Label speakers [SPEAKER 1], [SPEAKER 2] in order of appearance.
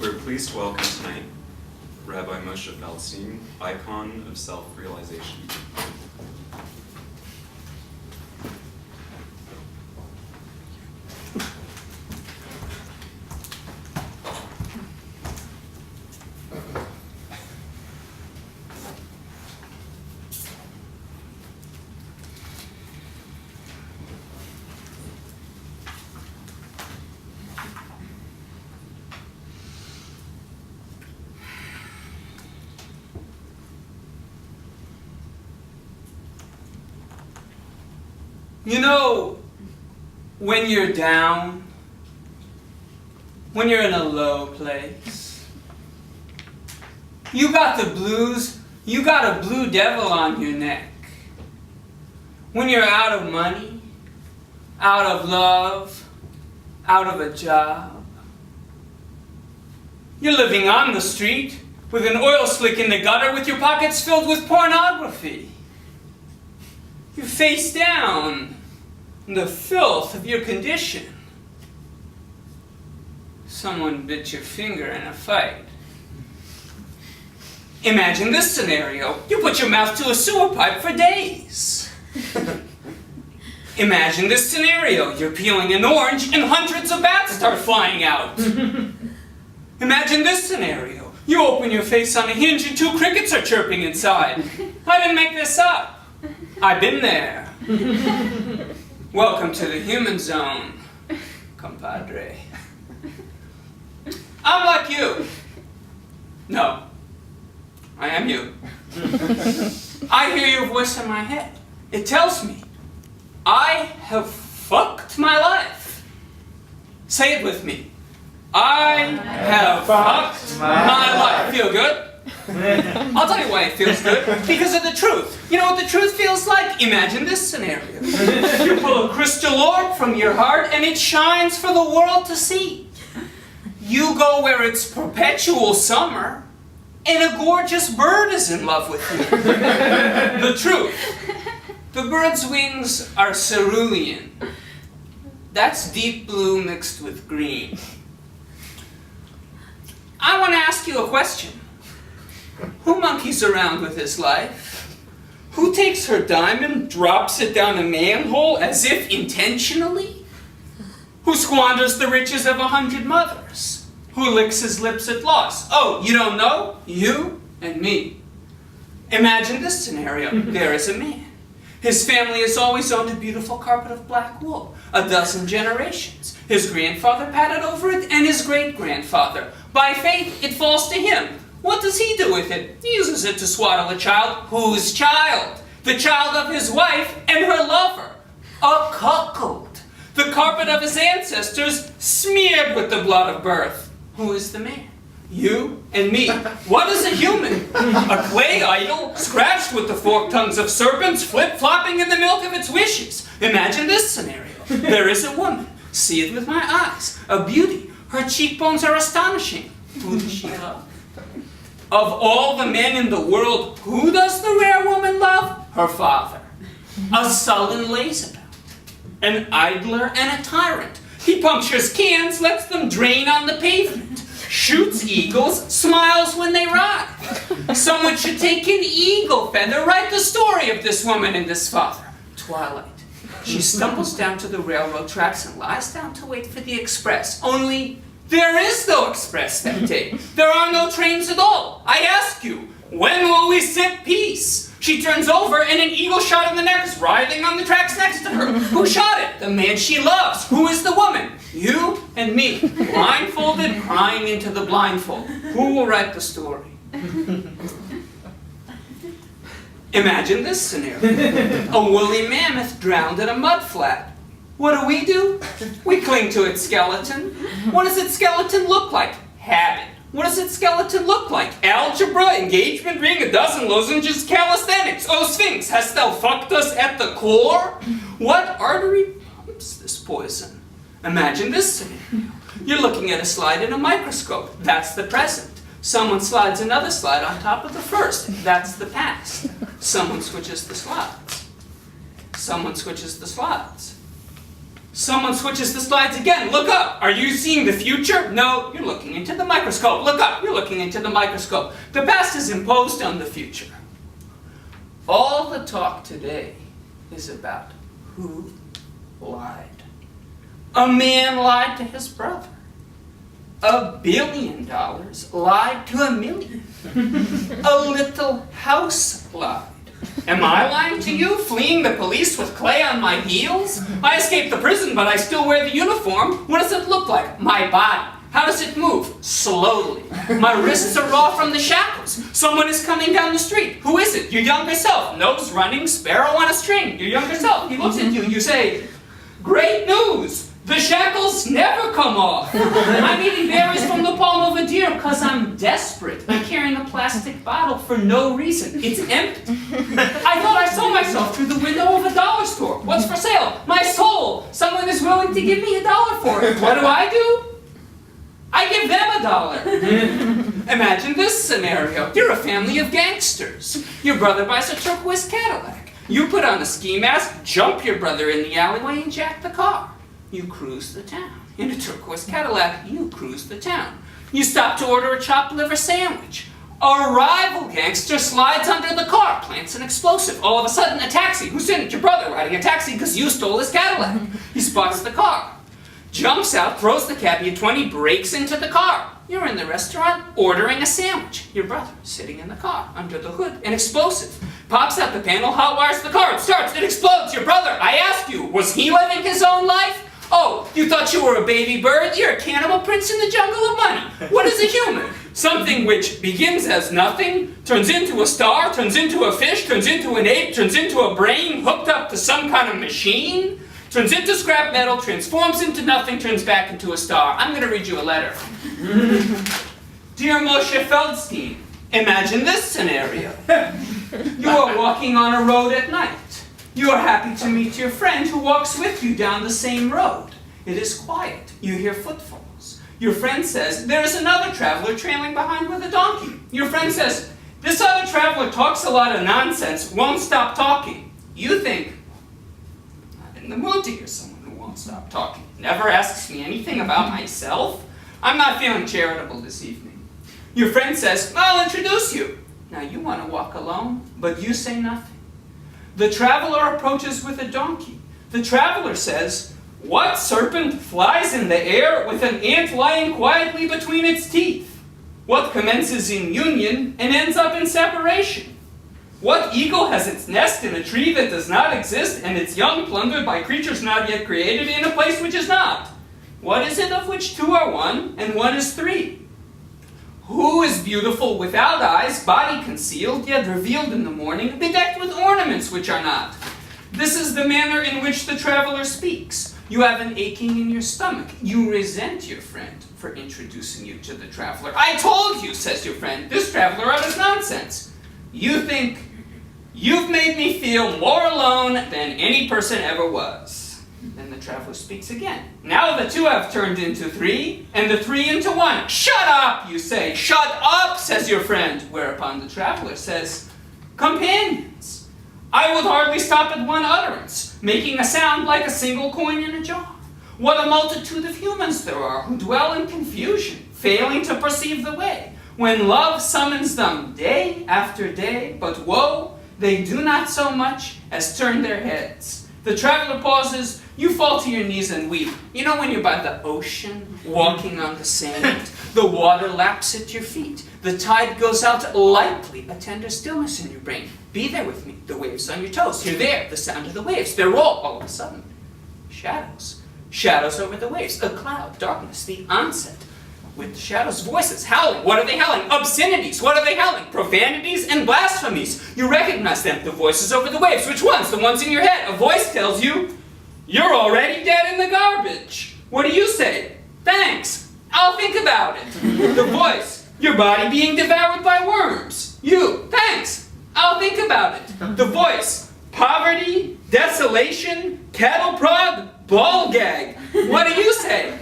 [SPEAKER 1] We're pleased to welcome tonight Rabbi Moshe Feldstein, icon of self-realization.
[SPEAKER 2] You know, when you're down, when you're in a low place, you got the blues, you got a blue devil on your neck. When you're out of money, out of love, out of a job. You're living on the street with an oil slick in the gutter with your pockets filled with pornography. You're face down in the filth of your condition. Someone bit your finger in a fight. Imagine this scenario. You put your mouth to a sewer pipe for days. Imagine this scenario. You're peeling an orange and hundreds of bats start flying out. Imagine this scenario. You open your face on a hinge and 2 crickets are chirping inside. I didn't make this up. I've been there. Welcome to the human zone, compadre. I'm like you. No, I am you. I hear your voice in my head. It tells me, I have fucked my life. Say it with me. I have fucked my life. Feel good? I'll tell you why it feels good. Because of the truth. You know what the truth feels like? Imagine this scenario. You pull a crystal orb from your heart and it shines for the world to see. You go where it's perpetual summer and a gorgeous bird is in love with you. The truth. The bird's wings are cerulean. That's deep blue mixed with green. I want to ask you a question. Who monkeys around with his life? Who takes her diamond, drops it down a manhole as if intentionally? Who squanders the riches of 100 mothers? Who licks his lips at loss? Oh, you don't know? You and me. Imagine this scenario. There is a man. His family has always owned a beautiful carpet of black wool. 12 generations. His grandfather patted over it and his great-grandfather. By faith, it falls to him. What does he do with it? He uses it to swaddle a child. Whose child? The child of his wife and her lover. A cuckold. The carpet of his ancestors smeared with the blood of birth. Who is the man? You and me. What is a human? A clay idol, scratched with the forked tongues of serpents, flip-flopping in the milk of its wishes. Imagine this scenario. There is a woman. See it with my eyes. A beauty. Her cheekbones are astonishing. Who does she love? Of all the men in the world, who does the rare woman love? Her father. A sullen lazabout. An idler and a tyrant. He punctures cans, lets them drain on the pavement. Shoots eagles, smiles when they ride. Someone should take an eagle feather, write the story of this woman and this father. Twilight. She stumbles down to the railroad tracks and lies down to wait for the express. Only there is no express that day. There are no trains at all. I ask you, when will we sip peace? She turns over and an eagle shot in the neck is writhing on the tracks next to her. Who shot it? The man she loves. Who is the woman? You and me. Blindfolded, crying into the blindfold. Who will write the story? Imagine this scenario. A woolly mammoth drowned in a mud flat. What do? We cling to its skeleton. What does its skeleton look like? Habit. What does its skeleton look like? Algebra, engagement ring, 12 lozenges, calisthenics. Oh, Sphinx, hast thou fucked us at the core? What artery pumps this poison? Imagine this scenario. You're looking at a slide in a microscope. That's the present. Someone slides another slide on top of the first. That's the past. Someone switches the slides. Someone switches the slides. Someone switches the slides again. Look up. Are you seeing the future? No, you're looking into the microscope. Look up. You're looking into the microscope. The past is imposed on the future. All the talk today is about who lied. A man lied to his brother. $1 billion lied to $1 million. A little house lied. Am I lying to you, fleeing the police with clay on my heels? I escaped the prison, but I still wear the uniform. What does it look like? My body. How does it move? Slowly. My wrists are raw from the shackles. Someone is coming down the street. Who is it? Your younger self. Nose running, sparrow on a string. Your younger self. He looks at you. You say, "Great news! The shackles never come off. I'm eating berries from the palm of a deer because I'm desperate. I'm carrying a plastic bottle for no reason. It's empty. I thought I saw myself through the window of a dollar store. What's for sale? My soul. Someone is willing to give me $1 for it. What do? I give them $1. Imagine this scenario. You're a family of gangsters. Your brother buys a turquoise Cadillac. You put on a ski mask, jump your brother in the alleyway, and jack the car. You cruise the town. In a turquoise Cadillac, you cruise the town. You stop to order a chopped liver sandwich. A rival gangster slides under the car, plants an explosive. All of a sudden, a taxi. Who's in it? Your brother riding a taxi because you stole his Cadillac. He spots the car. Jumps out, throws the cabbie at 20, breaks into the car. You're in the restaurant ordering a sandwich. Your brother sitting in the car, under the hood, an explosive. Pops out the panel, hot wires the car, it starts, it explodes. Your brother, I asked you, was he living his own life? Oh, you thought you were a baby bird? You're a cannibal prince in the jungle of money. What is a human? Something which begins as nothing, turns into a star, turns into a fish, turns into an ape, turns into a brain hooked up to some kind of machine, turns into scrap metal, transforms into nothing, turns back into a star. I'm going to read you a letter. Dear Moshe Feldstein, imagine this scenario. You are walking on a road at night. You are happy to meet your friend who walks with you down the same road. It is quiet. You hear footfalls. Your friend says, there is another traveler trailing behind with a donkey. Your friend says, this other traveler talks a lot of nonsense, won't stop talking. You think, I'm not in the mood to hear someone who won't stop talking. Never asks me anything about myself. I'm not feeling charitable this evening. Your friend says, I'll introduce you. Now you want to walk alone, but you say nothing. The traveler approaches with a donkey. The traveler says, what serpent flies in the air with an ant lying quietly between its teeth? What commences in union and ends up in separation? What eagle has its nest in a tree that does not exist and its young plundered by creatures not yet created in a place which is not? What is it of which two are one and one is three? Who is beautiful without eyes, body concealed, yet revealed in the morning, bedecked with ornaments which are not? This is the manner in which the traveler speaks. You have an aching in your stomach. You resent your friend for introducing you to the traveler. I told you, says your friend, this traveler utters nonsense. You think, you've made me feel more alone than any person ever was. Then the traveler speaks again. Now the two have turned into three, and the three into one. Shut up, you say. Shut up, says your friend. Whereupon the traveler says, companions, I would hardly stop at one utterance, making a sound like a single coin in a jar. What a multitude of humans there are who dwell in confusion, failing to perceive the way, when love summons them day after day, but woe, they do not so much as turn their heads. The traveler pauses. You fall to your knees and weep. You know when you're by the ocean, walking on the sand, the water laps at your feet, the tide goes out lightly, a tender stillness in your brain. Be there with me, the waves on your toes. You're there, the sound of the waves. They're all of a sudden, shadows. Shadows over the waves, a cloud, darkness, the onset. With the shadows, voices, howling. What are they howling? Obscenities. What are they howling? Profanities and blasphemies. You recognize them, the voices over the waves. Which ones? The ones in your head. A voice tells you, you're already dead in the garbage. What do you say? Thanks. I'll think about it. The voice, your body being devoured by worms. You, thanks. I'll think about it. The voice, poverty, desolation, cattle prod, ball gag. What do you say?